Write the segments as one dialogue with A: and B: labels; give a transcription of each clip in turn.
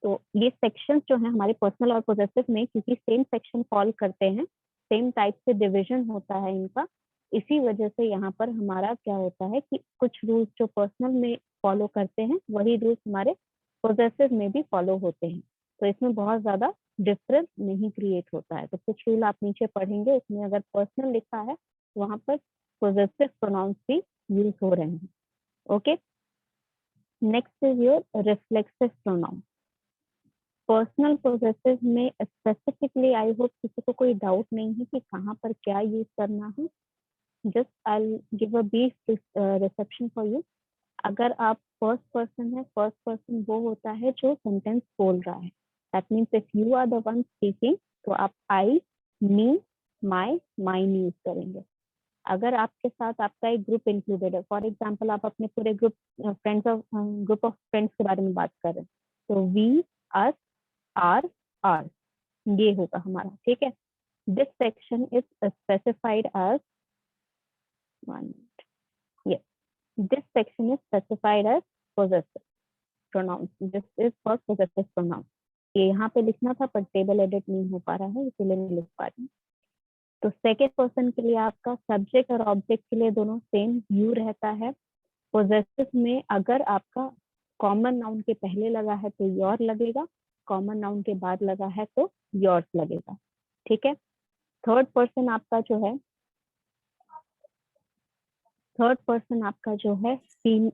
A: तो ये सेक्शंस जो है हमारे पर्सनल और पोजेसिव में, क्योंकि सेम सेक्शन फॉल करते हैं, सेम टाइप से डिवीजन होता है इनका, इसी वजह से यहाँ पर हमारा क्या होता है कि कुछ रूल्स जो पर्सनल में फॉलो करते हैं वही रूल्स हमारे पोजेसिव में भी फॉलो होते हैं। तो इसमें बहुत ज्यादा डिफरेंस नहीं क्रिएट होता है। तो कुछ रूल आप नीचे पढ़ेंगे, उसमें अगर पर्सनल लिखा है वहां पर पोजेसिव प्रोनाउंस भी यूज हो रहे हैं। Okay, next is your reflexive pronoun. Personal possessive में स्पेसिफिकली आई होप किसी को कोई डाउट नहीं है कि कहाँ पर क्या यूज करना है। Just I give a brief reception for you. अगर आप फर्स्ट पर्सन है, फर्स्ट पर्सन वो होता है जो सेंटेंस बोल रहा है। That means if you are the one speaking तो आप आई, मी, माई, माइन यूज करेंगे। अगर आपके साथ आपका एक ग्रुप इंक्लूडेड है, फॉर एग्जाम्पल आप अपने पूरे ग्रुप ऑफ फ्रेंड्स के बारे में बात कर रहे हैं, तो वी, अस, आर, आर, ये होगा हमारा। ठीक है, this section is specified as yes, this section is specified as possessive pronouns. This is for possessive pronouns. ये यहाँ पे लिखना था पर टेबल एडिट नहीं हो पा रहा है, इसीलिए नहीं लिख पा रही हूँ। तो सेकेंड पर्सन के लिए आपका सब्जेक्ट और ऑब्जेक्ट के लिए दोनों सेम यू रहता है। पोजेसिव में अगर आपका कॉमन नाउन के पहले लगा है तो योर लगेगा, कॉमन नाउन के बाद लगा है तो योर्स लगेगा। ठीक है, थर्ड पर्सन आपका जो है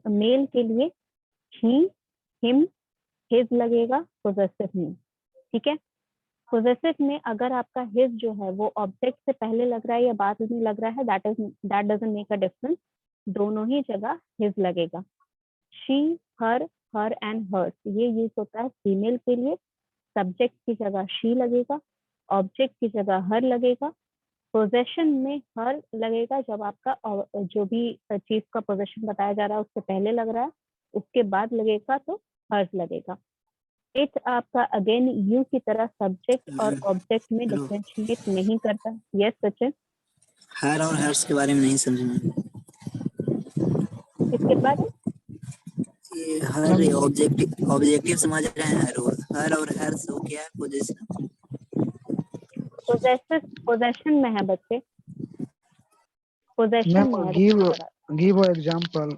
A: मेल के लिए ही, हिम, हिज लगेगा पोजेसिव में। ठीक है, पोजेसिव में अगर आपका हिज जो है वो ऑब्जेक्ट से पहले लग रहा है या बाद में लग रहा है, that doesn't make a difference, दोनों ही जगह हिज लगेगा। She, her, her and hers ये यूज होता है फीमेल के लिए। सब्जेक्ट की जगह शी लगेगा, ऑब्जेक्ट की जगह हर लगेगा। पोजेशन में हर लगेगा जब आपका जो भी चीज का पोजेशन बताया जा रहा है उससे पहले लग रहा है, उसके बाद लगेगा तो हर्स लगेगा। इट आपका अगेन यू की तरह सब्जेक्ट और ऑब्जेक्ट में
B: हेलो,
A: डिफरेंशिएट नहीं करता। यस सचिन,
B: हर और हर्ष के बारे में नहीं समझना।
A: इसके बाद
B: ये हर ऑब्जेक्टिव समझ रहे हैं। हर और हर्ष हो क्या है पोजीशन।
A: पोजेशन में है बच्चे, पोजेशन
C: मैम
A: में है।
C: Give example.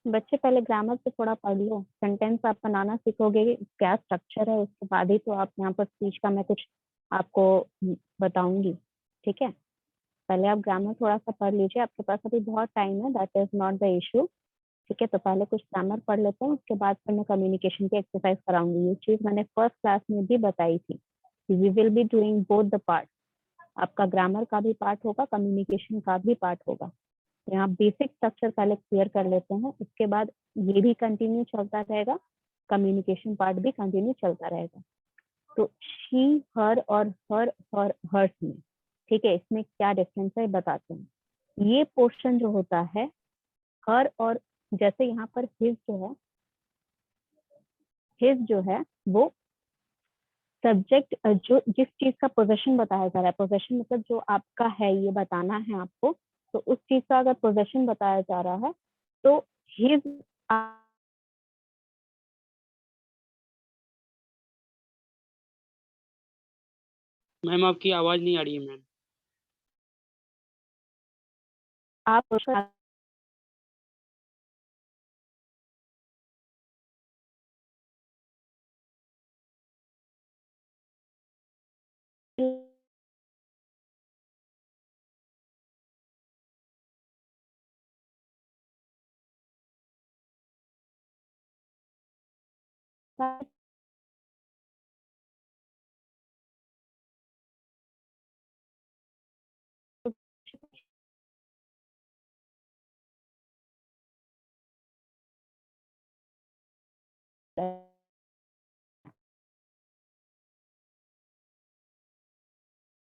A: बच्चे पहले ग्रामर से थोड़ा पढ़ लो, सेंटेंस आप बनाना सीखोगे, क्या स्ट्रक्चर है, उसके बाद ही तो आप यहाँ पर स्पीच का मैं कुछ आपको बताऊंगी। ठीक है, पहले आप ग्रामर थोड़ा सा पढ़ लीजिए, आपके पास अभी बहुत टाइम है, that is not the issue. ठीक है, तो पहले कुछ ग्रामर पढ़ लेते हैं, उसके बाद फिर मैं कम्युनिकेशन की एक्सरसाइज कराऊंगी। ये चीज मैंने फर्स्ट क्लास में भी बताई थी, we will be doing both the part. आपका ग्रामर का भी पार्ट होगा, कम्युनिकेशन का भी पार्ट होगा। यहाँ बेसिक स्ट्रक्चर पहले क्लियर कर लेते हैं, उसके बाद ये भी कंटिन्यू चलता रहेगा, कम्युनिकेशन पार्ट भी कंटिन्यू चलता रहेगा। तो शी, हर और हर्स में, ठीक है, इसमें क्या डिफरेंस है बताते हैं। ये पोर्शन जो होता है हर और, जैसे यहाँ पर हिज जो है वो सब्जेक्ट, जो जिस चीज का पोजेशन बताया जा रहा है, पोजेशन मतलब जो आपका है ये बताना है आपको, तो उस चीज का अगर पोजेशन बताया जा रहा है तो हिज,
D: मैम आपकी आवाज नहीं आ रही है मैम।
A: आप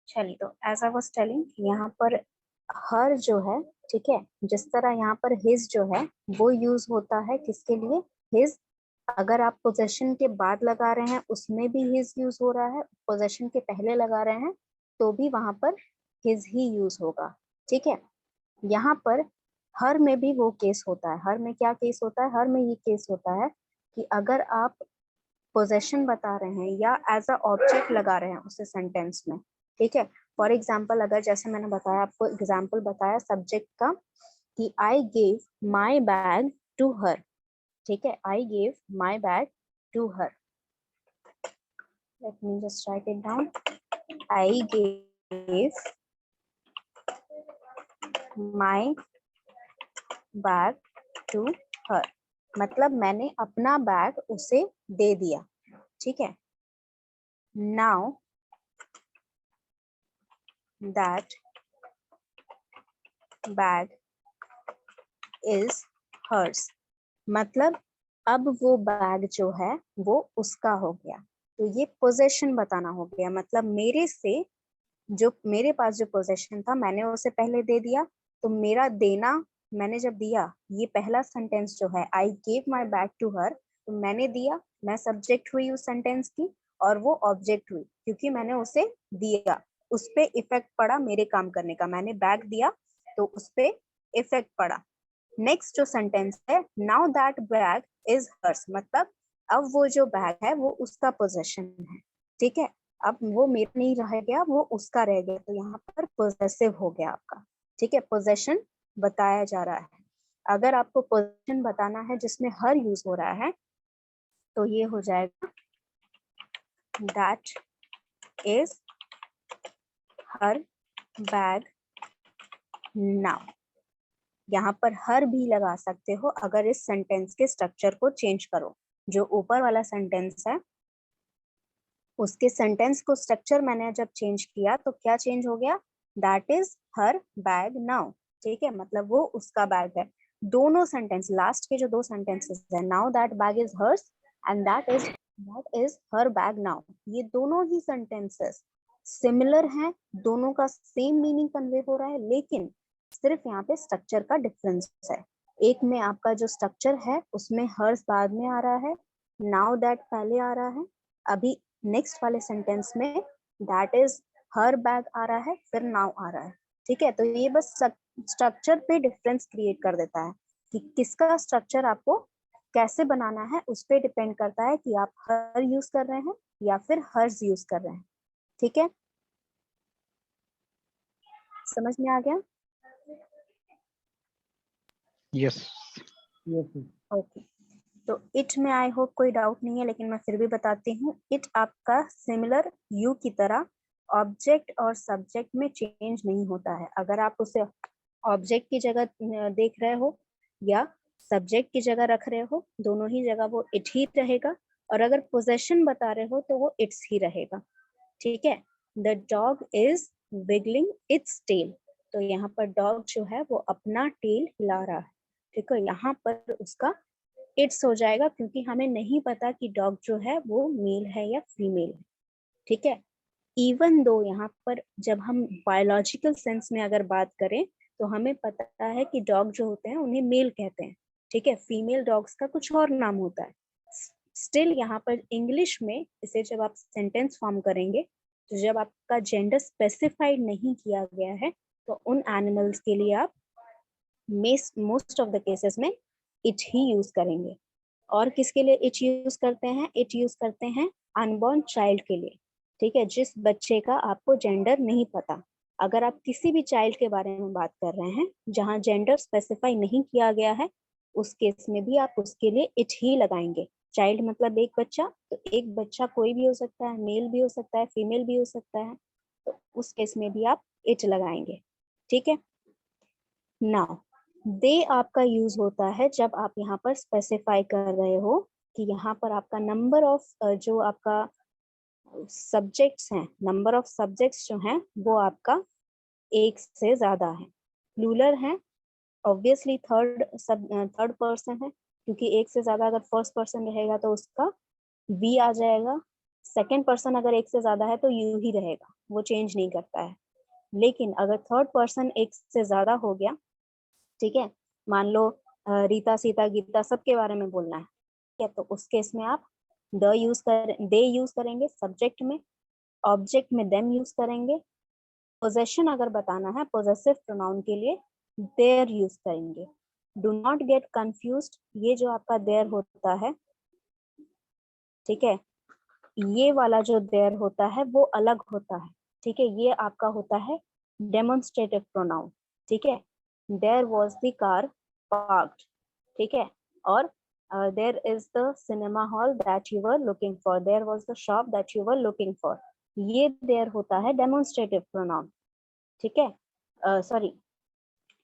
A: चलिए, तो एज आई वाज टेलिंग, यहाँ पर हर जो है, ठीक है, जिस तरह यहाँ पर हिज जो है वो यूज होता है किसके लिए, हिज। अगर आप पोजेशन के बाद लगा रहे हैं उसमें भी हिज यूज हो रहा है, पोजेशन के पहले लगा रहे हैं तो भी वहां पर हिज ही यूज होगा। ठीक है, यहाँ पर हर में भी वो केस होता है। हर में क्या केस होता है? हर में ये केस होता है कि अगर आप पोजेशन बता रहे हैं या एज अ ऑब्जेक्ट लगा रहे हैं उसे सेंटेंस में, ठीक है। फॉर एग्जाम्पल, अगर जैसे मैंने बताया, आपको एग्जाम्पल बताया सब्जेक्ट का कि I gave my bag to her, ठीक है, I gave my bag to her. Let me just write it down, I gave my bag to her, मतलब मैंने अपना बैग उसे दे दिया, ठीक है। Now that bag is hers, मतलब अब वो बैग जो है वो उसका हो गया। तो ये पोजेशन बताना हो गया, मतलब मेरे से जो मेरे पास जो पोजेशन था मैंने उसे पहले दे दिया, तो मेरा देना, मैंने जब दिया, ये पहला सेंटेंस जो है I gave my bag to her, तो मैंने दिया, मैं सब्जेक्ट हुई उस सेंटेंस की और वो ऑब्जेक्ट हुई, क्योंकि मैंने उसे दिया, उस पे इफेक्ट पड़ा मेरे काम करने का, मैंने बैग दिया तो उस पे इफेक्ट पड़ा। नेक्स्ट जो सेंटेंस है, now that bag is hers, मतलब अब वो जो बैग है वो उसका पोजेशन है, ठीक है। अब वो मेरा नहीं रह गया, वो उसका रह गया, तो यहाँ पर पोजेसिव हो गया आपका, ठीक है। पोजेशन बताया जा रहा है। अगर आपको पोजेशन बताना है जिसमें हर यूज हो रहा है तो ये हो जाएगा that is her bag now. यहाँ पर हर भी लगा सकते हो अगर इस सेंटेंस के स्ट्रक्चर को चेंज करो। जो ऊपर वाला सेंटेंस है उसके सेंटेंस को स्ट्रक्चर मैंने जब चेंज किया तो क्या चेंज हो गया? That is her bag now, ठीक है, मतलब वो उसका बैग है। दोनों सेंटेंस, लास्ट के जो दो सेंटेंसेस है, now that bag is hers and that is her bag now, ये दोनों ही सेंटेंसेस सिमिलर हैं, दोनों का सेम मीनिंग कन्वे हो रहा है, लेकिन सिर्फ यहाँ पे स्ट्रक्चर का डिफरेंस है। एक में आपका जो स्ट्रक्चर है उसमें हर्स बाद में आ रहा है, नाउ दैट पहले आ रहा है, अभी नेक्स्ट वाले सेंटेंस में दैट इज हर बैग आ रहा है, फिर नाउ आ रहा है, ठीक है। तो ये बस स्ट्रक्चर पे डिफरेंस क्रिएट कर देता है कि किसका स्ट्रक्चर आपको कैसे बनाना है, उस पर डिपेंड करता है कि आप हर यूज कर रहे हैं या फिर हर्स यूज कर रहे हैं, ठीक है। समझ में आ गया?
C: यस।
A: ओके, तो इट में आई होप कोई डाउट नहीं है, लेकिन मैं फिर भी बताती हूँ। इट आपका सिमिलर यू की तरह ऑब्जेक्ट और सब्जेक्ट में चेंज नहीं होता है। अगर आप उसे ऑब्जेक्ट की जगह देख रहे हो या सब्जेक्ट की जगह रख रहे हो, दोनों ही जगह वो इट ही रहेगा, और अगर पोजेशन बता रहे हो तो वो इट्स ही रहेगा, ठीक है। The dog is wagging its tail, तो यहाँ पर डॉग जो है वो अपना टेल हिला रहा है, ठीक है। यहाँ पर उसका इट्स हो जाएगा क्योंकि हमें नहीं पता कि डॉग जो है वो मेल है या फीमेल है, ठीक है। इवन दो यहाँ पर जब हम बायोलॉजिकल सेंस में अगर बात करें तो हमें पता है कि डॉग जो होते हैं उन्हें मेल कहते हैं, ठीक है। फीमेल डॉग्स का कुछ और नाम होता है। स्टिल यहाँ पर इंग्लिश में इसे जब आप सेंटेंस फॉर्म करेंगे तो जब आपका जेंडर स्पेसिफाइड नहीं किया गया है तो उन एनिमल्स के लिए आप मोस्ट ऑफ द केसेस में इट ही यूज करेंगे। और किसके लिए इट यूज करते हैं? इट यूज करते हैं अनबॉर्न चाइल्ड के लिए, ठीक है, जिस बच्चे का आपको जेंडर नहीं पता। अगर आप किसी भी चाइल्ड के बारे में बात कर रहे हैं जहां जेंडर स्पेसिफाई नहीं किया गया है, उस केस में भी आप उसके लिए इट ही लगाएंगे। चाइल्ड मतलब एक बच्चा, तो एक बच्चा कोई भी हो सकता है, मेल भी हो सकता है, फीमेल भी हो सकता है, तो उस केस में भी आप इट लगाएंगे, ठीक है। नाउ दे आपका यूज होता है जब आप यहाँ पर स्पेसिफाई कर रहे हो कि यहाँ पर आपका नंबर ऑफ जो आपका सब्जेक्ट्स हैं, नंबर ऑफ सब्जेक्ट्स जो हैं वो आपका एक से ज्यादा है। प्लूरल है, ऑब्वियसली थर्ड पर्सन है, क्योंकि एक से ज्यादा अगर फर्स्ट पर्सन रहेगा तो उसका वी आ जाएगा। सेकंड पर्सन अगर एक से ज्यादा है तो यू ही रहेगा, वो चेंज नहीं करता है। लेकिन अगर थर्ड पर्सन एक से ज्यादा हो गया, ठीक है, मान लो रीता सीता गीता सबके बारे में बोलना है, ठीक है, तो उस केस में आप दे यूज करेंगे सब्जेक्ट में, ऑब्जेक्ट में देम यूज करेंगे, पोजेशन अगर बताना है पोजेसिव प्रोनाउन के लिए देयर यूज करेंगे। डू नॉट गेट कंफ्यूज्ड, ये जो आपका देयर होता है, ठीक है, ये वाला जो देयर होता है वो अलग होता है, ठीक है, ये आपका होता है डेमोन्स्ट्रेटिव प्रोनाउन, ठीक है। There was the car parked, ठीक है, और there is the cinema hall that you were looking for, there was the shop that you were looking for, ये देयर होता है डेमोन्स्ट्रेटिव प्रोनाउन, ठीक है, सॉरी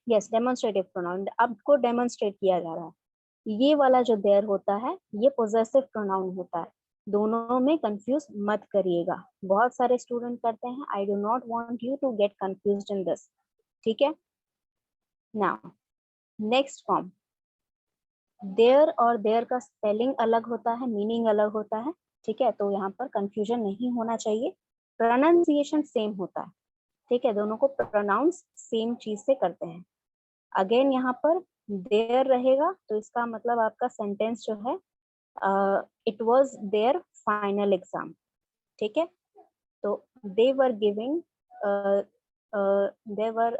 A: यस डेमोन्स्ट्रेटिव प्रोनाउन, आपको demonstrate किया जा रहा है। ये वाला जो देयर होता है ये पोजेसिव प्रोनाउन होता है, दोनों में कंफ्यूज मत करिएगा, बहुत सारे स्टूडेंट करते हैं, I do not want you to get confused in this, ठीक है। नाउ नेक्स्ट फॉर्म, देयर और देयर का स्पेलिंग अलग होता है, मीनिंग अलग होता है, ठीक है, तो यहाँ पर कंफ्यूजन नहीं होना चाहिए, प्रोनाउंसिएशन सेम होता है, ठीक है, दोनों को प्रोनाउंस सेम चीज से करते हैं। अगेन यहाँ पर देयर रहेगा तो इसका मतलब आपका सेंटेंस जो है it was their final exam, ठीक है, तो they were giving they were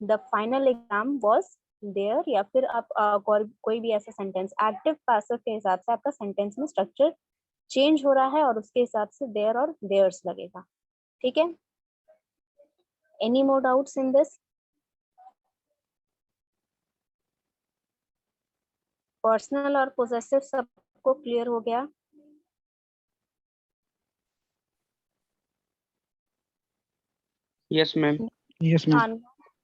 A: the final exam was there, या फिर आप कोई भी ऐसा सेंटेंस एक्टिव पैसिव के हिसाब से आपका सेंटेंस में स्ट्रक्चर चेंज हो रहा है और उसके हिसाब से देयर और देयर्स लगेगा, ठीक है। Any more doubts in this? Personal और पोजेसिव सबको क्लियर हो गया?
D: Yes ma'am.
C: Yes ma'am.
A: Non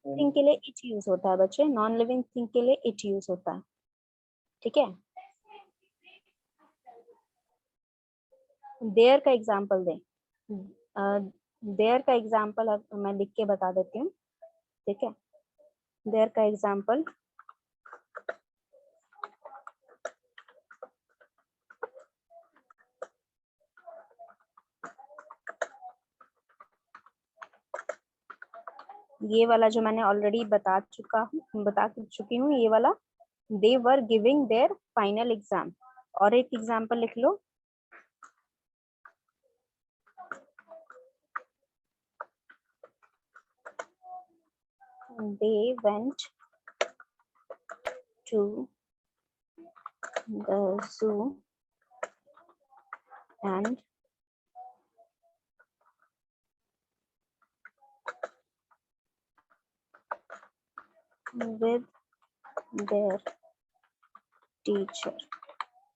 A: living के लिए इट यूज होता है बच्चे, नॉन लिविंग थिंग के लिए इट यूज होता है, ठीक है। देयर का एग्जांपल दें, देयर का एग्जांपल मैं लिख के बता देती हूँ, ठीक है। देयर का एग्जांपल, ये वाला जो मैंने ऑलरेडी बता चुकी हूँ, ये वाला they were giving their final exam, और एक एग्जांपल लिख लो, they went to the zoo and with their teacher,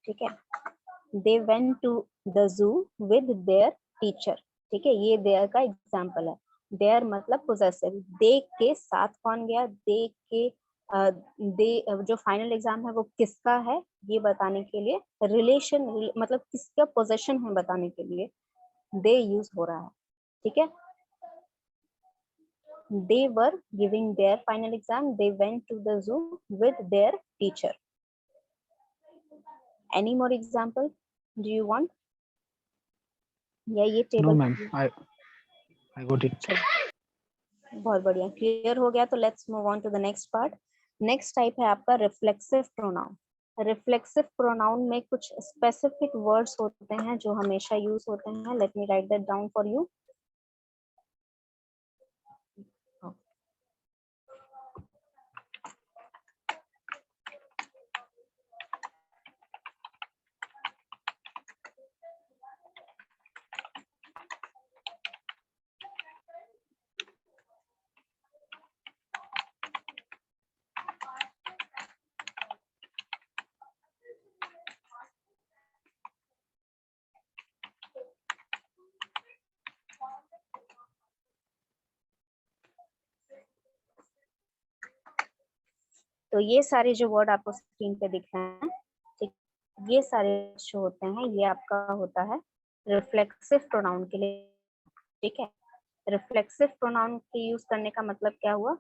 A: ठीक है, they went to the zoo with their teacher, ठीक है, ये देयर का एग्जाम्पल है। देयर मतलब पोजेसिव, दे के साथ कौन गया, दे के दे जो फाइनल एग्जाम है वो किसका है ये बताने के लिए, रिलेशन मतलब किसका पोजेशन है बताने के लिए दे यूज हो रहा है, ठीक है। They were giving their final exam, they went to the zoo with their teacher. Any more example do you want? या ये
C: no
A: table?
C: Ma'am, I got it.
A: बहुत बढ़िया, क्लियर हो गया, तो let's move on to the next part. Next type है आपका reflexive pronoun. Reflexive pronoun में कुछ स्पेसिफिक वर्ड्स होते हैं जो हमेशा यूज होते हैं, let me right that down for you. तो ये सारे जो वर्ड आपको स्क्रीन पे दिख रहे हैं, ठीक, ये सारे जो होते हैं ये आपका होता है रिफ्लेक्सिव प्रोनाउन के लिए, ठीक है। रिफ्लेक्सिव प्रोनाउन के यूज करने का मतलब क्या हुआ,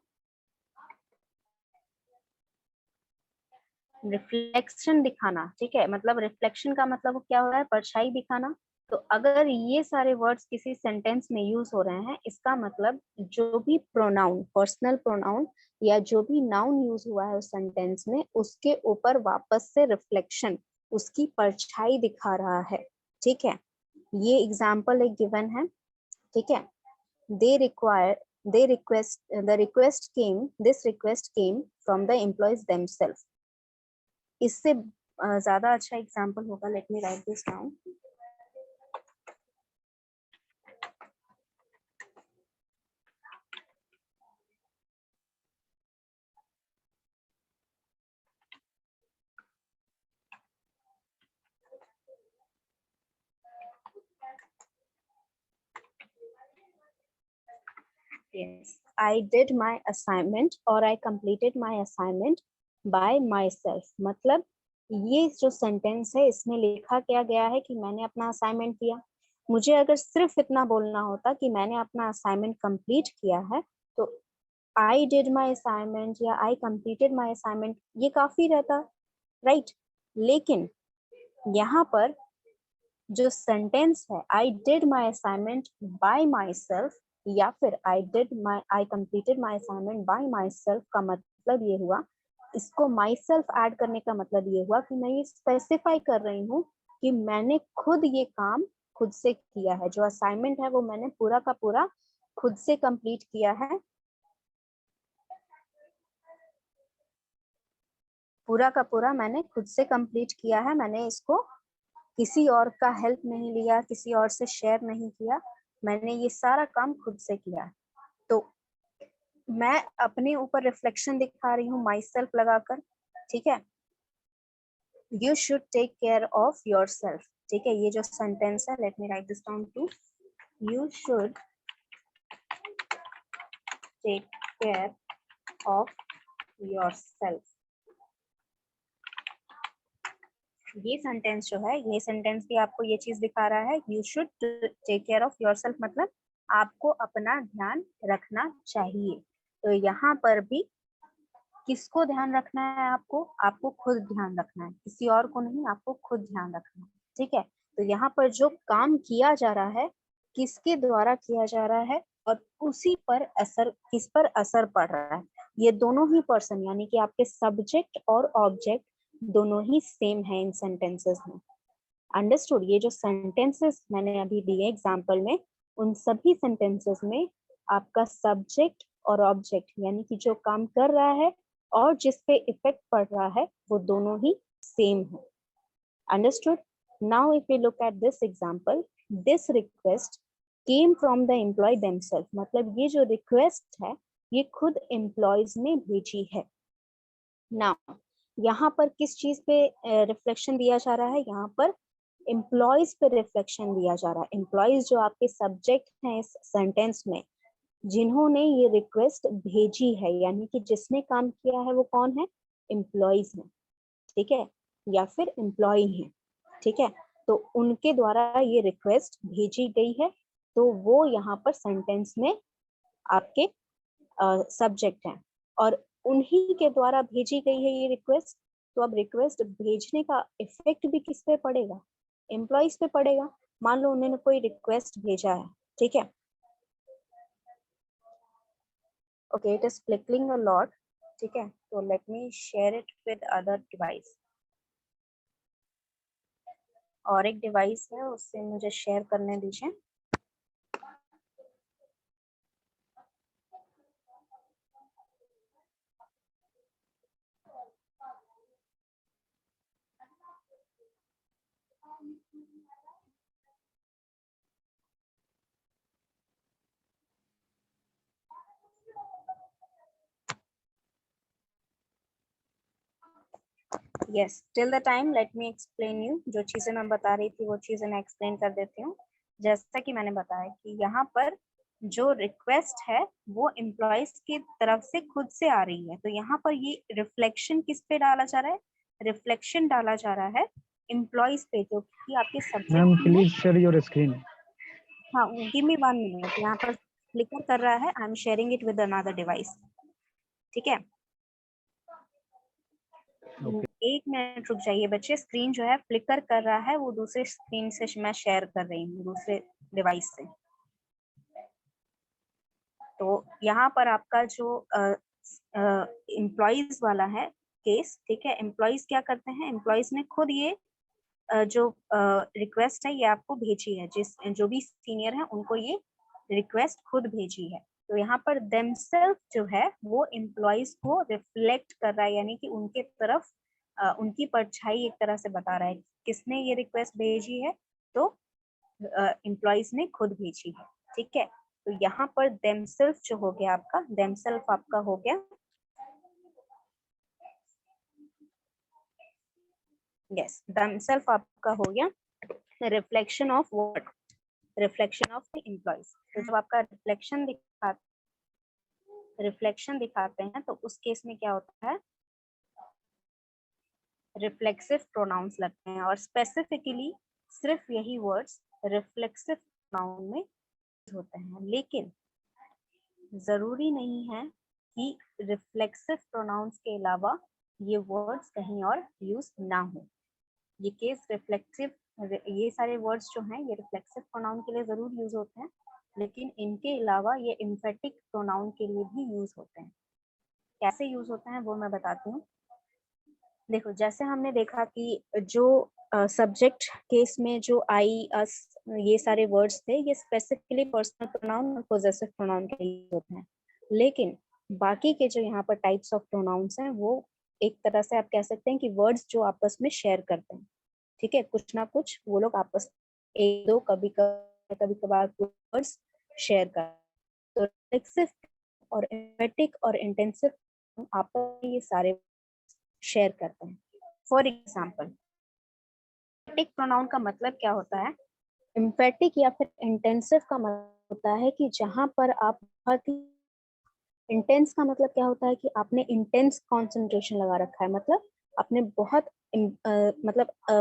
A: रिफ्लेक्शन दिखाना, ठीक है, मतलब रिफ्लेक्शन का मतलब क्या हो रहा है, परछाई दिखाना। तो अगर ये सारे वर्ड्स किसी सेंटेंस में यूज हो रहे हैं, इसका मतलब जो भी प्रोनाउन, पर्सनल प्रोनाउन या जो भी नाउन यूज हुआ है उस सेंटेंस में, उसके ऊपर वापस से रिफ्लेक्शन, उसकी परछाई दिखा रहा है, ठीक है। ये एग्जाम्पल एक गिवन है, ठीक है।
E: the request came from the employees themselves. इससे ज्यादा अच्छा एग्जांपल होगा, late me write this down. Yes, I did my assignment or I completed my assignment by myself. मतलब ये जो सेंटेंस है इसमें लिखा क्या गया है कि मैंने अपना असाइनमेंट किया. मुझे अगर सिर्फ इतना बोलना होता कि मैंने अपना असाइनमेंट कंप्लीट किया है तो I did my assignment या I completed my assignment ये काफी रहता, राइट. लेकिन यहाँ पर जो सेंटेंस है I did my assignment by myself या फिर I completed my assignment by myself का मतलब ये हुआ, इसको myself ऐड करने का मतलब ये हुआ कि मैं ये स्पेसिफाई कर रही हूँ कि मैंने खुद ये काम खुद से किया है. जो असाइनमेंट है वो मैंने पूरा का पूरा खुद से कंप्लीट किया है, पूरा का पूरा मैंने खुद से कंप्लीट किया है. मैंने इसको किसी और का हेल्प नहीं लिया, किसी और से शेयर नहीं किया, मैंने ये सारा काम खुद से किया. तो मैं अपने ऊपर रिफ्लेक्शन दिखा रही हूँ माई सेल्फ लगाकर, ठीक है. You should take care of your self, ठीक है. ये जो सेंटेंस है, let me write this down too. You should take care of your self. ये सेंटेंस जो है, ये सेंटेंस भी आपको ये चीज दिखा रहा है, you should take care of yourself, मतलब आपको अपना ध्यान रखना चाहिए. तो यहाँ पर भी किसको ध्यान रखना है? आपको खुद ध्यान रखना है, किसी और को नहीं, आपको खुद ध्यान रखना है, ठीक है. तो यहाँ पर जो काम किया जा रहा है किसके द्वारा किया जा रहा है और उसी पर असर, किस पर असर पड़ रहा है. ये दोनों ही पर्सन यानी कि आपके सब्जेक्ट और ऑब्जेक्ट दोनों ही सेम है इन सेंटेंसेस में. अंडरस्टूड. ये जो सेंटेंसेस मैंने अभी दिए एग्जांपल में, उन सभी सेंटेंसेस में आपका सब्जेक्ट और ऑब्जेक्ट यानी कि जो काम कर रहा है और जिस पे इफेक्ट पड़ रहा है वो दोनों ही सेम है. Understood. Now if you look at this example, this request came from the employee themselves, मतलब ये जो रिक्वेस्ट है ये खुद एम्प्लॉयज ने भेजी है. नाउ यहाँ पर किस चीज पे रिफ्लेक्शन दिया जा रहा है? यहाँ पर एम्प्लॉयज पे रिफ्लेक्शन दिया जा रहा है. एम्प्लॉयज जो आपके सब्जेक्ट हैं इस सेंटेंस में, जिन्होंने ये रिक्वेस्ट भेजी है, यानी कि जिसने काम किया है वो कौन है? एम्प्लॉयज हैं, ठीक है, या फिर एम्प्लॉय हैं, ठीक है. तो उनके द्वारा ये रिक्वेस्ट भेजी गई है, तो वो यहाँ पर सेंटेंस में आपके सब्जेक्ट हैं और उन्हीं के द्वारा भेजी गई है ये रिक्वेस्ट. तो अब रिक्वेस्ट भेजने का इफेक्ट भी किस पे पड़ेगा? एम्प्लॉयज पे पड़ेगा. मान लो उन्होंने कोई रिक्वेस्ट भेजा है, ठीक है. Okay, it is flickering a lot, ठीक है. तो let me share it with other device. और एक डिवाइस है, उससे मुझे शेयर करने दीजिए. Yes, till the time let me explain you. जो चीजें मैं बता रही थी वो चीजें मैं एक्सप्लेन कर देती हूँ. जैसा कि मैंने बताया कि यहाँ पर जो रिक्वेस्ट है वो एम्प्लॉयज की तरफ से खुद से आ रही है. तो यहाँ पर ये रिफ्लेक्शन किस पे डाला जा रहा है? रिफ्लेक्शन डाला जा रहा है एम्प्लॉयज पे, जो कि आपके
C: ma'am
E: subject.
C: Please share your screen.
E: हाँ, गिव मी 1 मिनट. यहाँ पर फ्लिकर कर रहा है, I am sharing it with another device, ठीक है. एक मिनट रुक जाइए बच्चे. स्क्रीन जो है फ्लिकर कर रहा है, वो दूसरे स्क्रीन से मैं शेयर कर रही हूँ, दूसरे डिवाइस से. तो यहाँ पर आपका जो एम्प्लॉयज वाला है केस, ठीक है. एम्प्लॉयज क्या करते हैं? एम्प्लॉयज ने खुद ये जो रिक्वेस्ट है ये आपको भेजी है, जो भी सीनियर है उनको ये रिक्वेस्ट खुद भेजी है। तो यहाँ पर themselves जो है वो एम्प्लॉइज को रिफ्लेक्ट कर रहा है, यानी कि उनके तरफ उनकी परछाई एक तरह से बता रहा है किसने ये रिक्वेस्ट भेजी है, तो एम्प्लॉइज ने खुद भेजी है। ठीक है, तो यहाँ पर themselves जो हो गया आपका, themselves आपका हो गया, यस themselves आपका हो गया reflection of what, reflection of the employees. तो जब आपका रिफ्लेक्शन दिखाते हैं तो उस केस में क्या होता है, रिफ्लेक्सिव प्रोनाउंस लगते हैं, और स्पेसिफिकली सिर्फ यही वर्ड्स रिफ्लेक्सिव प्रोनाउन में होते हैं। लेकिन जरूरी नहीं है कि रिफ्लेक्सिव प्रोनाउंस के अलावा ये वर्ड्स कहीं और यूज ना हो। ये केस रिफ्लेक्सिव, ये सारे वर्ड्स जो हैं ये रिफ्लेक्सिव प्रोनाउन के लिए जरूर यूज होते हैं, लेकिन इनके अलावा ये एम्फेटिक प्रोनाउन के लिए भी यूज होते हैं। कैसे यूज होते हैं वो मैं बताती हूँ। देखो, जैसे हमने देखा कि जो सब्जेक्ट केस में जो आई, अस, ये सारे वर्ड्स थे, ये स्पेसिफिकली पर्सनल प्रोनाउन और पोजेसिव प्रोनाउन के लिए होते हैं। लेकिन बाकी के जो यहाँ पर टाइप्स ऑफ प्रोनाउंस हैं वो एक तरह से आप कह सकते हैं कि वर्ड्स जो आपस में शेयर करते हैं। ठीक है, कुछ ना कुछ वो लोग आपस एक दो कभी कभार वर्ड्स शेयर कर, तो रिफ्लेक्सिव और एम्फेटिक और इंटेंसिव आपस में ये सारे शेयर करते हैं। फॉर एग्जाम्पल, एम्फेटिक प्रोनाउन का मतलब क्या होता है, एम्फेटिक या फिर इंटेंसिव का मतलब होता है कि जहां पर आप बहुत ही, इंटेंस का मतलब क्या होता है कि आपने इंटेंस कंसंट्रेशन लगा रखा है, मतलब आपने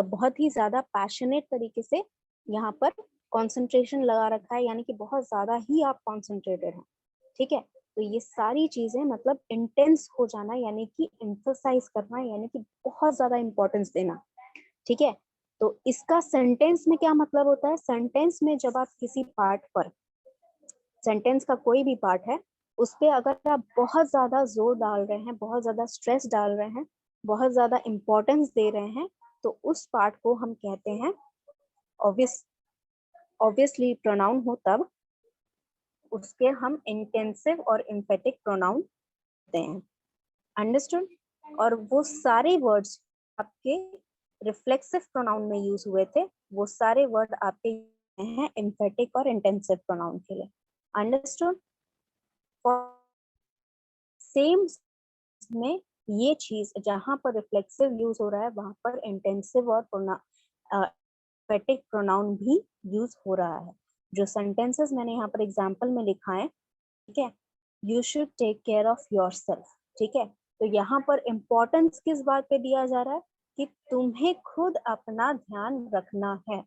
E: बहुत ही ज्यादा पैशनेट तरीके से यहाँ पर कंसंट्रेशन लगा रखा है, यानी कि बहुत ज्यादा ही आप कॉन्सेंट्रेटेड हैं। ठीक है, तो ये सारी चीजें मतलब इंटेंस हो जाना, यानी कि एम्फसाइज करना, यानी कि बहुत ज्यादा इंपॉर्टेंस देना। ठीक है, तो इसका सेंटेंस में क्या मतलब होता है, सेंटेंस में जब आप किसी पार्ट पर, सेंटेंस का कोई भी पार्ट है उस पे अगर आप बहुत ज्यादा जोर डाल रहे हैं, बहुत ज्यादा स्ट्रेस डाल रहे हैं, बहुत ज्यादा इंपॉर्टेंस दे रहे हैं, तो उस पार्ट को हम कहते हैं ऑब्वियसली प्रोनाउन हो तब उसके हम इंटेंसिव और एम्फेटिक प्रोनाउन देते हैं। अंडरस्टूड? और वो सारे वर्ड्स आपके रिफ्लेक्सिव प्रोनाउन में यूज हुए थे, वो सारे वर्ड आपके हैं एम्फेटिक और इंटेंसिव प्रोनाउन के लिए। अंडरस्टूड? सेम में ये चीज जहां पर रिफ्लेक्सिव यूज हो रहा है वहां पर इंटेंसिव और एम्फेटिक प्रोनाउन भी यूज हो रहा है। जो सेंटेंसेस मैंने यहाँ पर एग्जांपल में लिखा है, ठीक है, you should take care of yourself. ठीक है, तो यहाँ पर इम्पोर्टेंस किस बात पे दिया जा रहा है कि तुम्हें खुद अपना ध्यान रखना है।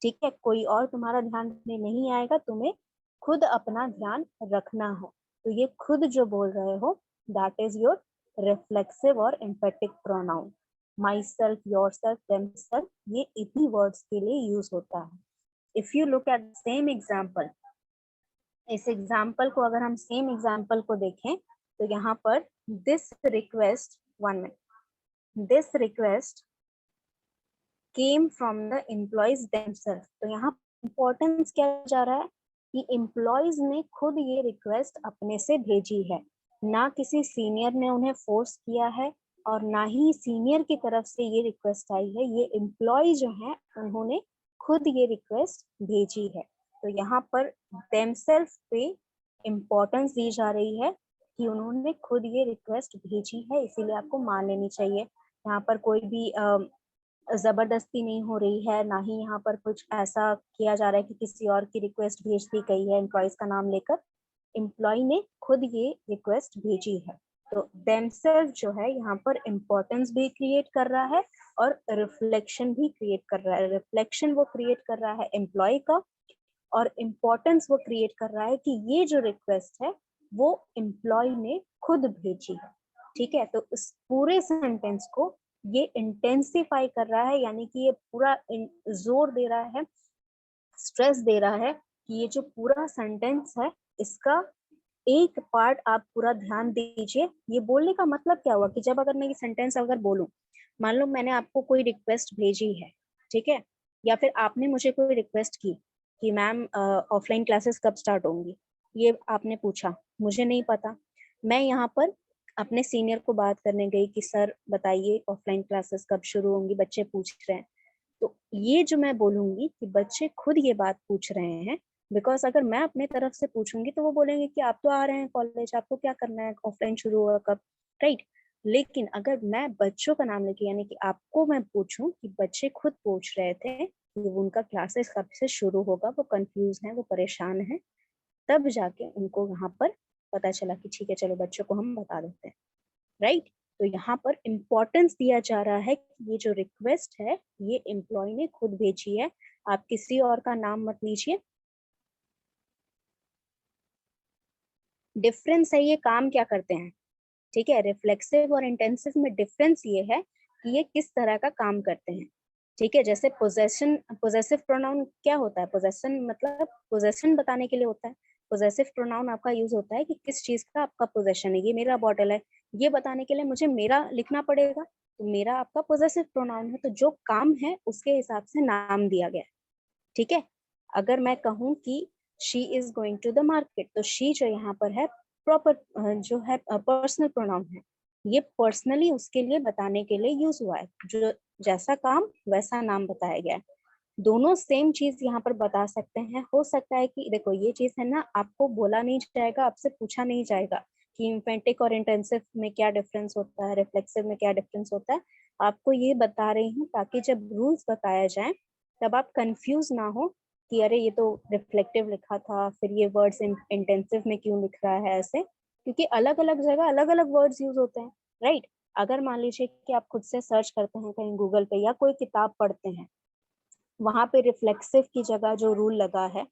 E: ठीक है, कोई और तुम्हारा ध्यान रखने नहीं आएगा, तुम्हें खुद अपना ध्यान रखना है। तो ये खुद जो बोल रहे हो दैट इज योर रिफ्लेक्सिव और emphatic pronoun. My self, your self, themselves, ये इन्हीं वर्ड्स के लिए यूज होता है। If you look at same example, इस एग्जाम्पल को अगर हम सेम एग्जाम्पल को देखें तो यहाँ पर this request, 1 minute, this request came from the employees themselves. तो यहाँ इंपॉर्टेंस क्या जा रहा है कि एम्प्लॉइज ने खुद ये रिक्वेस्ट अपने से भेजी है, ना किसी सीनियर ने उन्हें फोर्स किया है और ना ही सीनियर की तरफ से ये रिक्वेस्ट आई है। ये एम्प्लॉय जो है उन्होंने खुद ये रिक्वेस्ट भेजी है। तो यहाँ पर देमसेल्फ पे इम्पोर्टेंस दी जा रही है कि उन्होंने खुद ये रिक्वेस्ट भेजी है, इसीलिए आपको मान लेनी चाहिए। यहाँ पर कोई भी जबरदस्ती नहीं हो रही है, ना ही यहाँ पर कुछ ऐसा किया जा रहा है कि किसी और की रिक्वेस्ट भेज दी गई है एम्प्लॉयज का नाम लेकर। एम्प्लॉय ने खुद ये रिक्वेस्ट भेजी है। तो देमसेल्फ जो है यहाँ पर इम्पोर्टेंस भी क्रिएट कर रहा है और रिफ्लेक्शन भी क्रिएट कर रहा है। रिफ्लेक्शन वो क्रिएट कर रहा है एम्प्लॉय का, और इम्पोर्टेंस वो क्रिएट कर रहा है कि ये जो रिक्वेस्ट है वो एम्प्लॉय ने खुद भेजी है। ठीक है, तो इस पूरे सेंटेंस को ये इंटेंसिफाई कर रहा है, यानी कि ये पूरा जोर दे रहा है, स्ट्रेस दे रहा है कि ये जो पूरा सेंटेंस है इसका एक पार्ट आप पूरा ध्यान दीजिए। ये बोलने का मतलब क्या हुआ कि जब अगर मैं ये सेंटेंस अगर बोलूं, मान लो मैंने आपको कोई रिक्वेस्ट भेजी है, ठीक है, या फिर आपने मुझे कोई रिक्वेस्ट की, कि मैम ऑफलाइन क्लासेस कब स्टार्ट होंगी, ये आपने पूछा, मुझे नहीं पता। मैं यहाँ पर अपने सीनियर को बात करने गई कि सर बताइए ऑफलाइन क्लासेस कब शुरू होंगी, बच्चे पूछ रहे हैं। तो ये जो मैं बोलूंगी कि बच्चे खुद ये बात पूछ रहे हैं, बिकॉज अगर मैं अपने तरफ से पूछूंगी तो वो बोलेंगे कि आप तो आ रहे हैं कॉलेज, आपको क्या करना है, ऑफलाइन शुरू होगा कब, राइट। लेकिन अगर मैं बच्चों का नाम लेके यानी कि आपको मैं पूछूं कि बच्चे खुद पूछ रहे थे कि उनका क्लासेस कब से शुरू होगा, वो कंफ्यूज हैं, वो परेशान हैं, तब जाके उनको यहाँ पर पता चला कि ठीक है चलो बच्चों को हम बता देते हैं, राइट। तो यहाँ पर इम्पोर्टेंस दिया जा रहा है कि ये जो रिक्वेस्ट है ये एम्प्लॉय ने खुद भेजी है, आप किसी और का नाम मत लीजिए। डिफरेंस है ये काम क्या करते हैं, ठीक है। रिफ्लेक्सिव और इंटेंसिव में डिफरेंस ये है कि ये किस तरह का काम करते हैं, ठीक है। जैसे पोजेशन, पोजेसिव प्रोनाउन क्या होता है, पोजेशन मतलब पोजेशन बताने के लिए होता है। पोजेसिव प्रोनाउन आपका यूज होता है कि किस चीज का आपका पोजेशन है, ये मेरा बॉटल है, ये बताने के लिए मुझे मेरा लिखना पड़ेगा, तो मेरा आपका पोजेसिव प्रोनाउन है। तो जो काम है उसके हिसाब से नाम दिया गया, ठीक है। अगर मैं कहूँ कि she is going to the market, तो शी जो यहाँ पर है प्रॉपर जो है पर्सनल प्रोनाउन है, ये पर्सनली उसके लिए बताने के लिए यूज हुआ है, जो जैसा काम वैसा नाम बताया गया है। दोनों सेम चीज यहाँ पर बता सकते हैं। हो सकता है कि देखो ये चीज है ना, आपको बोला नहीं जाएगा, आपसे पूछा नहीं जाएगा कि इम्फेटिक और इंटेंसिव में क्या डिफरेंस होता है, रिफ्लेक्सिव में क्या डिफरेंस होता है। आपको ये बता रही हूँ ताकि जब रूल्स बताया जाए तब आप कंफ्यूज ना हो कि अरे ये तो रिफ्लेक्टिव लिखा था, फिर ये वर्ड्स इंटेंसिव में क्यों लिख रहा है ऐसे, क्योंकि अलग अलग जगह अलग अलग वर्ड्स यूज होते हैं, राइट। अगर मान लीजिए कि आप खुद से सर्च करते हैं कहीं गूगल पे या कोई किताब पढ़ते हैं, वहां पे रिफ्लेक्सिव की जगह जो रूल लगा है,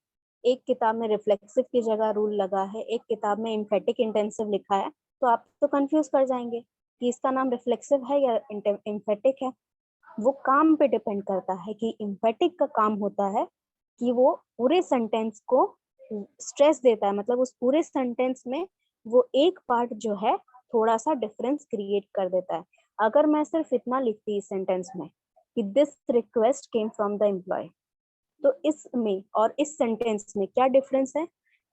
E: एक किताब में रिफ्लेक्सिव की जगह रूल लगा है, एक किताब में इम्फेटिक इंटेंसिव लिखा है, तो आप तो कंफ्यूज कर जाएंगे कि इसका नाम रिफ्लेक्सिव है या इम्फेटिक है। वो काम पे डिपेंड करता है कि इम्फेटिक का काम होता है कि वो पूरे सेंटेंस को स्ट्रेस देता है, मतलब उस पूरे सेंटेंस में वो एक पार्ट जो है थोड़ा सा डिफरेंस क्रिएट कर देता है। अगर मैं सिर्फ इतना लिखती इस सेंटेंस में कि this request came from the employee, तो इसमें और इस सेंटेंस में क्या डिफरेंस है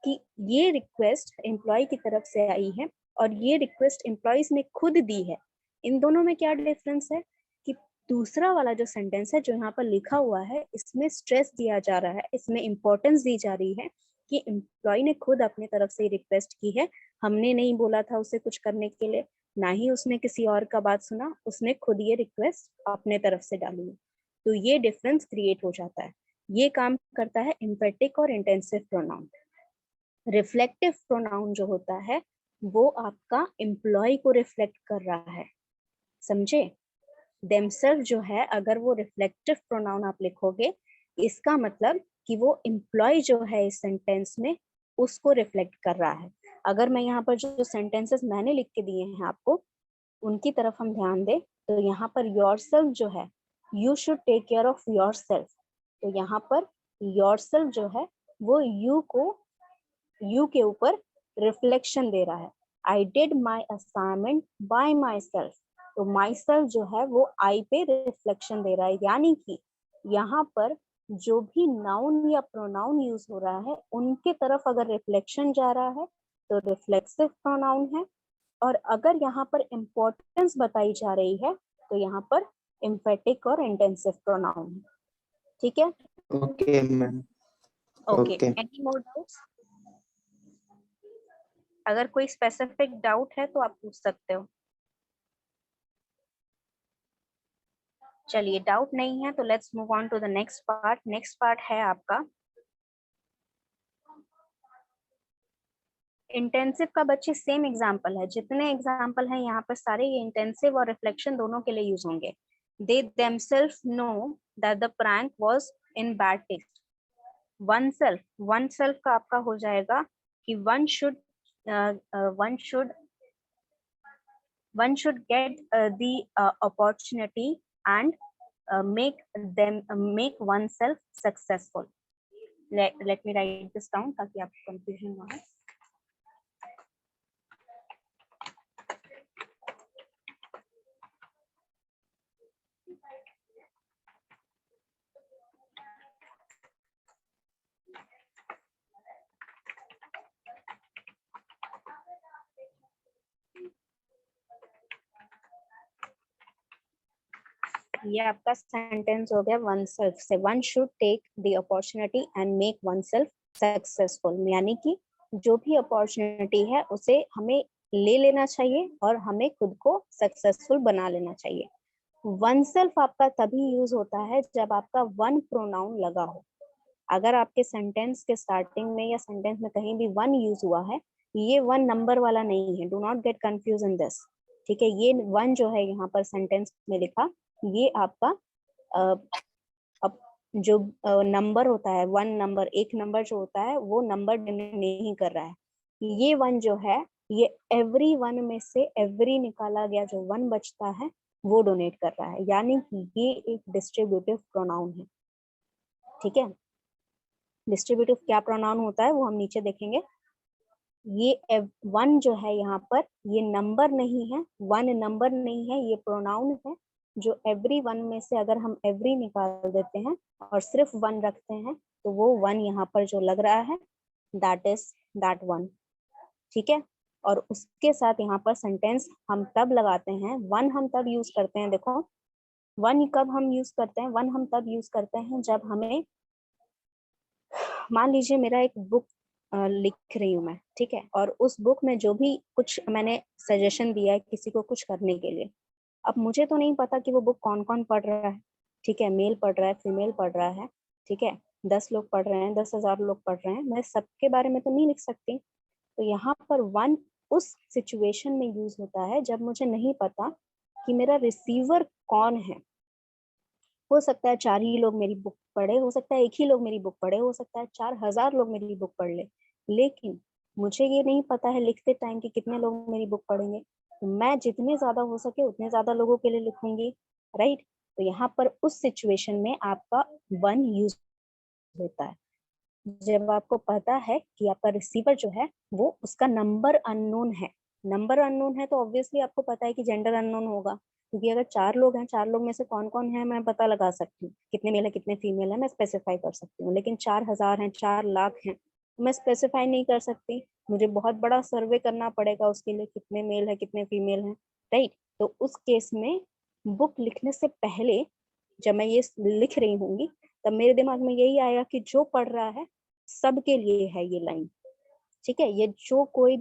E: कि ये रिक्वेस्ट एम्प्लॉय की तरफ से आई है और ये रिक्वेस्ट एम्प्लॉयज ने खुद दी है। इन दोनों में क्या डिफरेंस है कि दूसरा वाला जो सेंटेंस है जो यहाँ पर लिखा हुआ है, इसमें स्ट्रेस दिया जा रहा है, इसमें इंपॉर्टेंस दी जा रही है कि एम्प्लॉय ने खुद अपनी तरफ से रिक्वेस्ट की है, हमने नहीं बोला था उसे कुछ करने के लिए, ना ही उसने किसी और का बात सुना, उसने खुद ये रिक्वेस्ट अपने तरफ से डाली है। तो ये डिफरेंस क्रिएट हो जाता है। ये काम करता है इम्फेटिक और इंटेंसिव प्रोनाउन। रिफ्लेक्टिव प्रोनाउन जो होता है वो आपका एम्प्लॉय को रिफ्लेक्ट कर रहा है, समझे। देमसेल्फ जो है, अगर वो रिफ्लेक्टिव प्रोनाउन आप लिखोगे, इसका मतलब कि वो एम्प्लॉय जो है इस सेंटेंस में उसको रिफ्लेक्ट कर रहा है। अगर मैं यहाँ पर जो सेंटेंसेस मैंने लिख के दिए हैं आपको, उनकी तरफ हम ध्यान दें, तो यहाँ पर योरसेल्फ जो है, you should take care of yourself, तो यहाँ पर योरसेल्फ जो है वो यू के ऊपर रिफ्लेक्शन दे रहा है। I did my assignment bye my self, तो माई सेल्फ जो है वो आई पे रिफ्लेक्शन दे रहा है, यानी कि यहाँ पर जो भी नाउन या प्रोनाउन यूज हो रहा है उनके तरफ अगर रिफ्लेक्शन जा रहा है तो रिफ्लेक्सिव प्रोनाउन है, और अगर यहाँ पर इम्पोर्टेंस बताई जा रही है तो यहाँ पर एम्फेटिक और इंटेंसिव प्रोनाउन है, ठीक है।
F: Okay ma'am.
E: Okay,
F: okay
E: any more doubts? अगर कोई स्पेसिफिक डाउट है तो आप पूछ सकते हो। चलिए, डाउट नहीं है तो let's move on to the next part. Next part है आपका इंटेंसिव का। बच्चे सेम एग्जांपल है, जितने एग्जांपल हैं यहाँ पर सारे ये इंटेंसिव और रिफ्लेक्शन दोनों के लिए यूज होंगे। दे themselves know that the prank was in bad taste. One self का आपका हो जाएगा कि one should get the opportunity and make oneself successful. Let me write this down ताकि आपको confusion ना हो। ये आपका सेंटेंस हो गया वन सेल्फ से। One should take the opportunity and make one self successful, यानी कि जो भी अपॉर्चुनिटी है उसे हमें ले लेना चाहिए और हमें खुद को सक्सेसफुल बना लेना चाहिए। वन सेल्फ आपका तभी यूज होता है जब आपका वन प्रोनाउन लगा हो। अगर आपके सेंटेंस के स्टार्टिंग में या सेंटेंस में कहीं भी वन यूज हुआ है, ये वन नंबर वाला नहीं है, do not get confuse in this, ठीक है। ये वन जो है यहाँ पर सेंटेंस में लिखा, ये आपका जो नंबर होता है, वन नंबर, एक नंबर जो होता है वो नंबर नहीं कर रहा है। ये वन जो है ये एवरी वन में से एवरी निकाला गया जो वन बचता है वो डोनेट कर रहा है, यानी कि ये एक डिस्ट्रीब्यूटिव प्रोनाउन है, ठीक है। डिस्ट्रीब्यूटिव क्या प्रोनाउन होता है वो हम नीचे देखेंगे। ये वन जो है यहाँ पर ये नंबर नहीं है, वन नंबर नहीं है, ये प्रोनाउन है जो एवरी वन में से अगर हम एवरी निकाल देते हैं और सिर्फ वन रखते हैं तो वो वन यहाँ पर जो लग रहा है दैट इज दैट वन, ठीक है। और उसके साथ यहाँ पर सेंटेंस हम तब लगाते हैं, वन हम तब यूज करते हैं, देखो वन कब हम यूज करते हैं, वन हम तब यूज करते हैं जब हमें, मान लीजिए मेरा एक बुक लिख रही हूँ मैं, ठीक है, और उस बुक में जो भी कुछ मैंने सजेशन दिया है किसी को कुछ करने के लिए, अब मुझे तो नहीं पता कि वो बुक कौन कौन पढ़ रहा है, ठीक है, मेल पढ़ रहा है, फीमेल पढ़ रहा है, ठीक है, 10 लोग पढ़ रहे हैं, 10,000 लोग पढ़ रहे हैं, मैं सबके बारे में तो नहीं लिख सकती। तो यहाँ पर वन उस सिचुएशन में यूज होता है जब मुझे नहीं पता कि मेरा रिसीवर कौन है। हो सकता है 4 ही लोग मेरी बुक पढ़े, हो सकता है 1 ही लोग मेरी बुक पढ़े, हो सकता है 4,000 लोग मेरी बुक पढ़ ले, लेकिन मुझे ये नहीं पता है लिखते टाइम कि कितने लोग मेरी बुक पढ़ेंगे। तो मैं जितने ज्यादा हो सके उतने ज्यादा लोगों के लिए लिखूंगी, राइट। तो यहाँ पर उस सिचुएशन में आपका वन यूज होता है जब आपको पता है कि आपका रिसीवर जो है वो उसका नंबर अननोन है। नंबर अननोन है तो ऑब्वियसली आपको पता है कि जेंडर अननोन होगा, क्योंकि अगर 4 लोग हैं, 4 लोग में से कौन कौन है मैं पता लगा सकती हूँ, कितने मेल है कितने फीमेल है मैं स्पेसिफाई कर सकती हूँ। लेकिन 4,000 हैं, 4 लाख हैं, तो मैं स्पेसिफाई नहीं कर सकती, मुझे बहुत बड़ा सर्वे करना पड़ेगा उसके लिए, कितने मेल है कितने फीमेल हैं, राइट। तो उस केस में बुक लिखने से पहले जब मैं ये लिख रही होंगी तब मेरे दिमाग में यही आएगा कि जो पढ़ रहा है सबके लिए है ये लाइन, ठीक है। ये जो कोई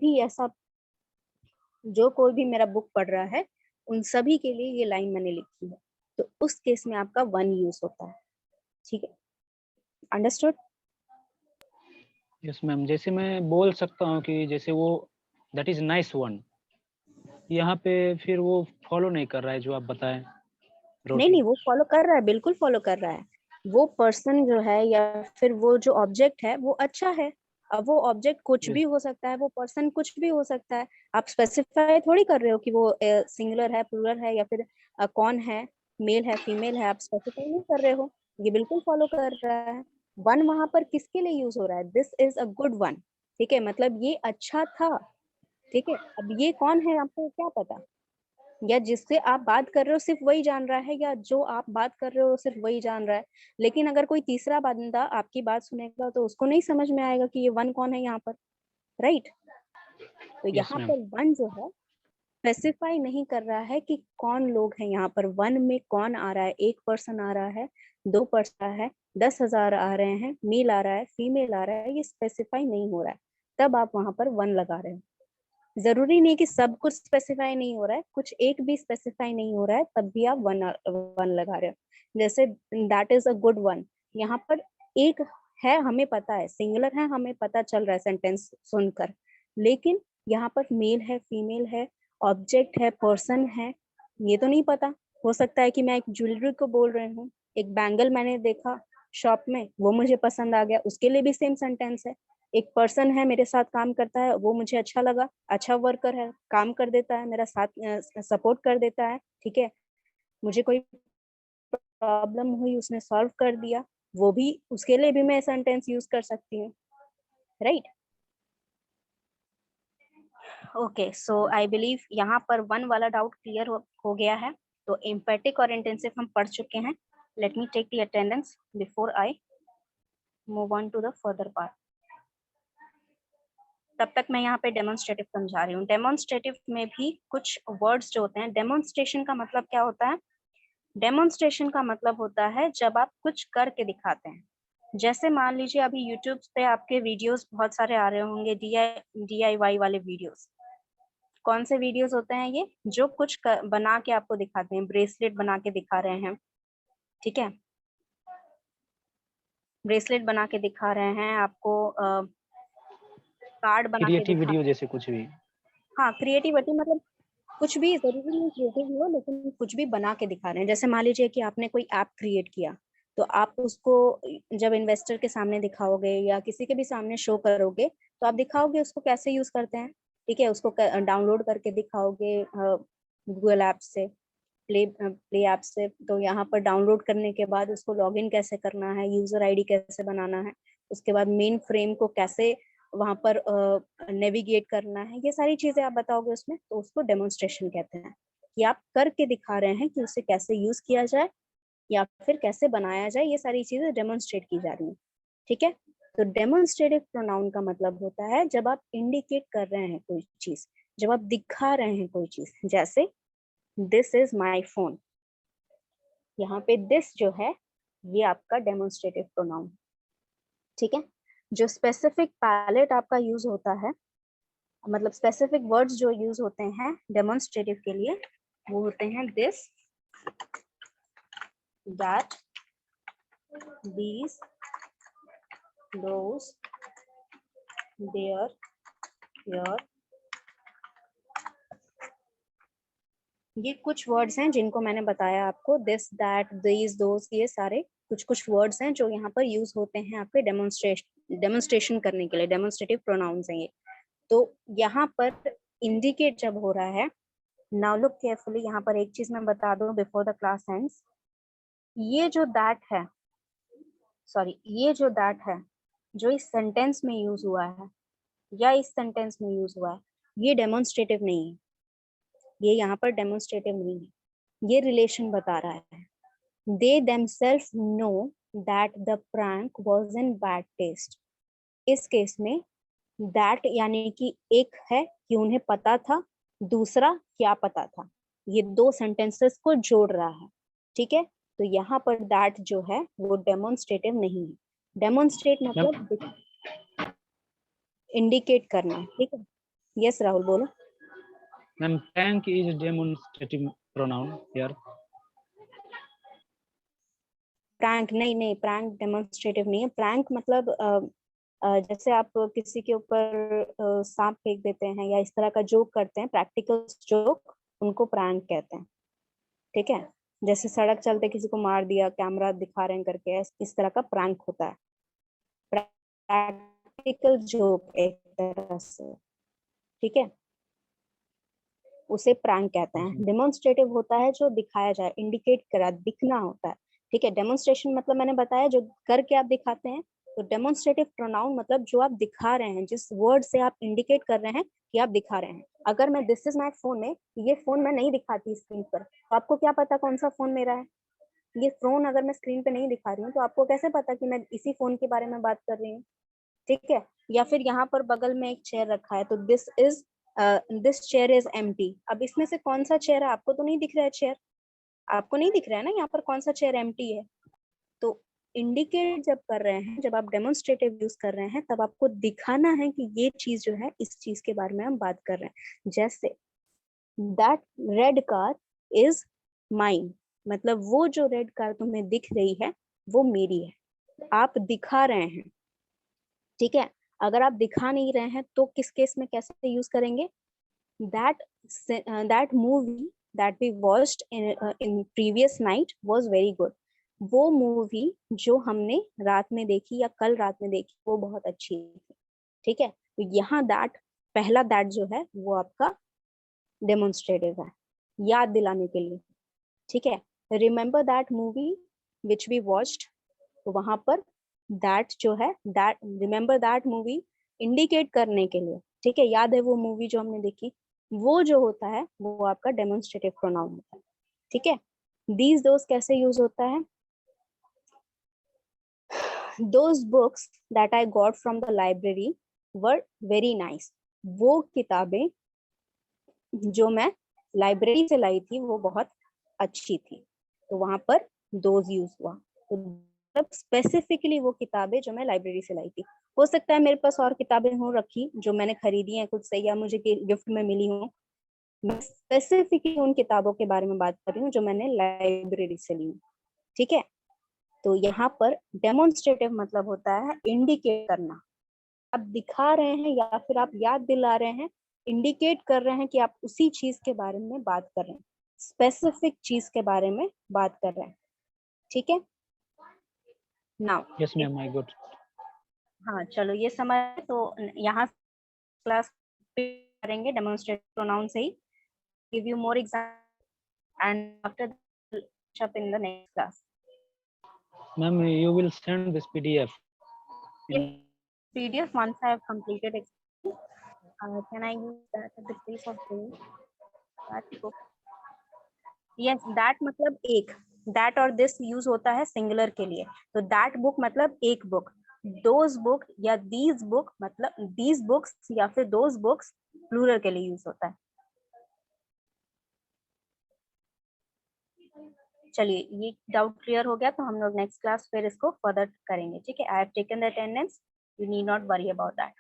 E: भी मेरा बुक पढ़ रहा है उन सभी के लिए ये लाइन मैंने लिखी है, तो उस केस में आपका वन यूज होता है, ठीक है। अंडरस्टूड?
C: यस मैम, जैसे मैं बोल सकता हूँ कि जैसे वो दैट इज नाइस वन, यहाँ पे फिर वो फॉलो नहीं कर रहा है जो आप बताएं।
E: नहीं, वो फॉलो कर रहा है, बिल्कुल फॉलो कर रहा है। वो पर्सन जो है या फिर वो जो ऑब्जेक्ट है वो अच्छा है। अब वो ऑब्जेक्ट कुछ भी हो सकता है, वो पर्सन कुछ भी हो सकता है, आप स्पेसिफाई थोड़ी कर रहे हो कि वो सिंगुलर है, प्लूरल है, या फिर कौन है, मेल है, फीमेल है, आप स्पेसिफाई नहीं कर रहे हो। ये बिल्कुल फॉलो कर रहा है। वन वहां पर किसके लिए यूज हो रहा है, this is a good one, ठीक है, मतलब ये अच्छा था, ठीक है। अब ये कौन है आपको क्या पता, या जिससे आप बात कर रहे हो सिर्फ वही जान रहा है, या जो आप बात कर रहे हो सिर्फ वही जान रहा है। लेकिन अगर कोई तीसरा बंदा आपकी बात सुनेगा तो उसको नहीं समझ में आएगा कि ये वन कौन है यहाँ पर, राइट। तो
C: यस
E: यहाँ
C: मैम।
E: पर वन जो है स्पेसिफाई नहीं कर रहा है कि कौन लोग हैं यहाँ पर, वन में कौन आ रहा है, एक पर्सन आ रहा है, 2 पर्सन है, 10,000 आ रहे हैं, मेल आ रहा है, फीमेल आ रहा है, ये स्पेसिफाई नहीं हो रहा है, तब आप वहां पर वन लगा रहे हो। जरूरी नहीं कि सब कुछ स्पेसिफाई नहीं हो रहा है, कुछ एक भी स्पेसिफाई नहीं हो रहा है तब भी आप वन लगा रहे हो। जैसे that is a good one, यहाँ पर एक है, हमें पता है सिंगुलर है, हमें पता चल रहा है सेंटेंस सुनकर, लेकिन यहाँ पर मेल है, फीमेल है, ऑब्जेक्ट है, पर्सन है, ये तो नहीं पता। हो सकता है कि मैं एक ज्वेलरी को बोल रही हूँ, एक बैंगल मैंने देखा शॉप में, वो मुझे पसंद आ गया, उसके लिए भी सेम सेंटेंस है। एक पर्सन है मेरे साथ काम करता है, वो मुझे अच्छा लगा, अच्छा वर्कर है, काम कर देता है, मेरा साथ सपोर्ट कर देता है, ठीक है, मुझे कोई प्रॉब्लम हुई उसने सॉल्व कर दिया, वो भी, उसके लिए भी मैं सेंटेंस यूज कर सकती हूँ, right. Okay, so I believe यहाँ पर वन वाला डाउट क्लियर हो गया है। तो एम्पैथिक और इंटेंसिव हम पढ़ चुके हैं। Let me take the attendance before I move on to the further part. तब तक मैं यहाँ पे डेमोन्स्ट्रेटिव समझा रही हूँ। डेमोन्स्ट्रेटिव में भी कुछ वर्ड्स जो होते हैं, डेमोन्स्ट्रेशन का मतलब क्या होता है, डेमोन्स्ट्रेशन का मतलब होता है जब आप कुछ करके दिखाते हैं। जैसे मान लीजिए अभी यूट्यूब पे आपके वीडियोस बहुत सारे आ रहे होंगे, DIY वाले वीडियोस। कौन से वीडियोस होते हैं ये? जो कुछ बना के आपको दिखाते हैं, ब्रेसलेट बना के दिखा रहे हैं, ठीक है, ब्रेसलेट बना के दिखा रहे हैं आपको, कार्ड बना के
C: क्रिएटिव
E: दिखा,
C: वीडियो जैसे कुछ भी।
E: हाँ क्रिएटिविटी मतलब कुछ भी, जरूरी नहीं क्रिएटिव हो, लेकिन कुछ भी बना के दिखा रहे हैं। जैसे मान लीजिए कि आपने कोई ऐप क्रिएट किया, तो आप उसको जब इन्वेस्टर के सामने दिखाओगे या किसी के भी सामने शो करोगे, तो आप दिखाओगे उसको कैसे यूज करते हैं, ठीक है, उसको डाउनलोड करके दिखाओगे गूगल ऐप से, प्ले ऐप से। तो यहाँ पर डाउनलोड करने के बाद उसको लॉगिन कैसे करना है, यूजर आईडी कैसे बनाना है, उसके बाद मेन फ्रेम को कैसे वहां पर नेविगेट करना है, ये सारी चीजें आप बताओगे उसमें, तो उसको डेमोन्स्ट्रेशन कहते हैं, कि आप करके दिखा रहे हैं कि उसे कैसे यूज किया जाए या फिर कैसे बनाया जाए, ये सारी चीजें डेमोन्स्ट्रेट की जा रही है, ठीक है। तो डेमोन्स्ट्रेटिव प्रोनाउन का मतलब होता है जब आप इंडिकेट कर रहे हैं कोई चीज, जब आप दिखा रहे हैं कोई चीज, जैसे दिस इज माई फोन, यहाँ पे दिस जो है ये आपका डेमोन्स्ट्रेटिव प्रोनाउन, ठीक है। जो स्पेसिफिक पैलेट आपका यूज होता है, मतलब स्पेसिफिक वर्ड्स जो यूज होते हैं डेमोन्स्ट्रेटिव के लिए, वो होते हैं this, that, these, those, there, here। ये कुछ वर्ड्स हैं जिनको मैंने बताया आपको, दिस, दैट, दीज, दोस, ये सारे कुछ कुछ वर्ड्स हैं जो यहाँ पर यूज होते हैं आपके डेमोन्स्ट्रेशन करने के लिए, डेमोन्स्ट्रेटिव प्रोनाउंस हैं ये। तो यहाँ पर इंडिकेट जब हो रहा है, नाउ लुक केयरफुली, यहाँ पर एक चीज मैं बता दूं बिफोर द क्लास एंड्स, ये जो दैट है, सॉरी, ये जो दैट है जो इस सेंटेंस में यूज हुआ है या इस सेंटेंस में यूज हुआ है, ये डेमोन्स्ट्रेटिव नहीं है, ये यहाँ पर डेमोन्स्ट्रेटिव नहीं है, ये रिलेशन बता रहा है। They themselves know that the prank was in bad taste। इस केस में that यानी कि एक है कि उन्हें पता था, दूसरा क्या पता था, ये दो सेंटेंसेस को जोड़ रहा है, ठीक है। तो यहाँ पर that जो है वो डेमोन्स्ट्रेटिव नहीं है। डेमोन्स्ट्रेट मतलब इंडिकेट करना, ठीक है। यस राहुल बोलो।
C: Ma'am prank is demonstrative pronoun here.
E: Prank नहीं, प्रैंक डेमोन्स्ट्रेटिव नहीं है। प्रैंक मतलब जैसे आप किसी के ऊपर सांप फेंक देते हैं या इस तरह का जोक करते हैं, प्रैक्टिकल जोक, उनको प्रैंक कहते हैं, ठीक है। जैसे सड़क चलते किसी को मार दिया, कैमरा दिखा रहे हैं करके, इस तरह का प्रैंक होता है, प्रैक्टिकल जोक एक तरह से, ठीक है, उसे प्रैंक कहते हैं। डेमोन्स्ट्रेटिव होता है जो दिखाया जाए, इंडिकेट करा, दिखना होता है, ठीक है। डेमोन्स्ट्रेशन मतलब मैंने बताया जो करके आप दिखाते हैं। तो डेमोन्स्ट्रेटिव प्रोनाउन मतलब जो आप दिखा रहे हैं, जिस वर्ड से आप इंडिकेट कर रहे हैं कि आप दिखा रहे हैं। अगर मैं दिस इज माय फोन में, ये फोन मैं नहीं दिखाती स्क्रीन पर, तो आपको क्या पता कौन सा फोन मेरा है? ये फोन अगर मैं स्क्रीन पे नहीं दिखा रही हूँ तो आपको कैसे पता कि मैं इसी फोन के बारे में बात कर रही हूँ, ठीक है। या फिर यहाँ पर बगल में एक चेयर रखा है, तो दिस चेयर इज एम्प्टी। अब इसमें से कौन सा चेयर है? आपको तो नहीं दिख रहा है चेयर, आपको नहीं दिख रहा है ना यहाँ पर कौन सा चेयर एम्प्टी है। तो इंडिकेट जब कर रहे हैं, जब आप डेमोन्स्ट्रेटिव यूज कर रहे हैं, तब आपको दिखाना है कि ये चीज जो है, इस चीज के बारे में हम बात कर रहे हैं। जैसे that red car is mine, मतलब वो जो रेड कार तुम्हें दिख रही है वो मेरी है, आप दिखा रहे हैं, ठीक है। अगर आप दिखा नहीं रहे हैं तो किस केस में कैसे यूज करेंगे? that movie that we watched in previous night was very good। वो मूवी जो हमने रात में देखी या कल रात में देखी वो बहुत अच्छी थी, ठीक है। तो यहाँ दैट, पहला दैट जो है वो आपका डेमोन्स्ट्रेटिव है, याद दिलाने के लिए, ठीक है। Remember that movie which we watched, तो वहां पर दैट जो है, that, remember that movie indicate करने के लिए, ठीक है, याद है वो मूवी जो हमने देखी, वो जो होता है वो आपका डेमोन्स्ट्रेटिव प्रोनाउन होता है, ठीक है। दीज दोस कैसे यूज होता है? Those books that I got from the library were very nice। वो किताबें जो मैं लाइब्रेरी से लाई थी वो बहुत अच्छी थी, तो वहां पर दोज यूज हुआ। तो मतलब स्पेसिफिकली वो किताबें जो मैं लाइब्रेरी से लाई थी। हो सकता है मेरे पास और किताबें हों रखी जो मैंने खरीदी हैं खुद से या मुझे गिफ्ट में मिली हों। मैं स्पेसिफिकली उन किताबों के बारे में बात कर रही हूँ जो मैंने लाइब्रेरी से ली हूँ। ठीक है, तो यहाँ पर डेमोन्स्ट्रेटिव मतलब होता है इंडिकेट करना। आप दिखा रहे हैं या फिर आप याद दिला रहे हैं, इंडिकेट कर रहे हैं कि आप उसी चीज के बारे में बात कर रहे हैं, स्पेसिफिक चीज के बारे में बात कर रहे हैं। ठीक है, now
C: yes ma'am, I got.
E: हाँ चलो ये समझ। तो यहाँ क्लास करेंगे डेमोन्स्ट्रेटिव प्रोनाउन से ही, give you more example and after that in the next class.
C: Ma'am you will send this PDF
E: PDF once I have completed it. Can I use that at the place of doing that book? Yes, that मतलब एक, that और this use होता है singular के लिए, तो that book मतलब एक बुक, those book या these book मतलब these books या फिर those books प्लूरल के लिए यूज होता है। चलिए ये डाउट क्लियर हो गया, तो हम लोग नेक्स्ट क्लास फिर इसको फर्दर करेंगे। ठीक है, I have taken the attendance, you need not worry about that.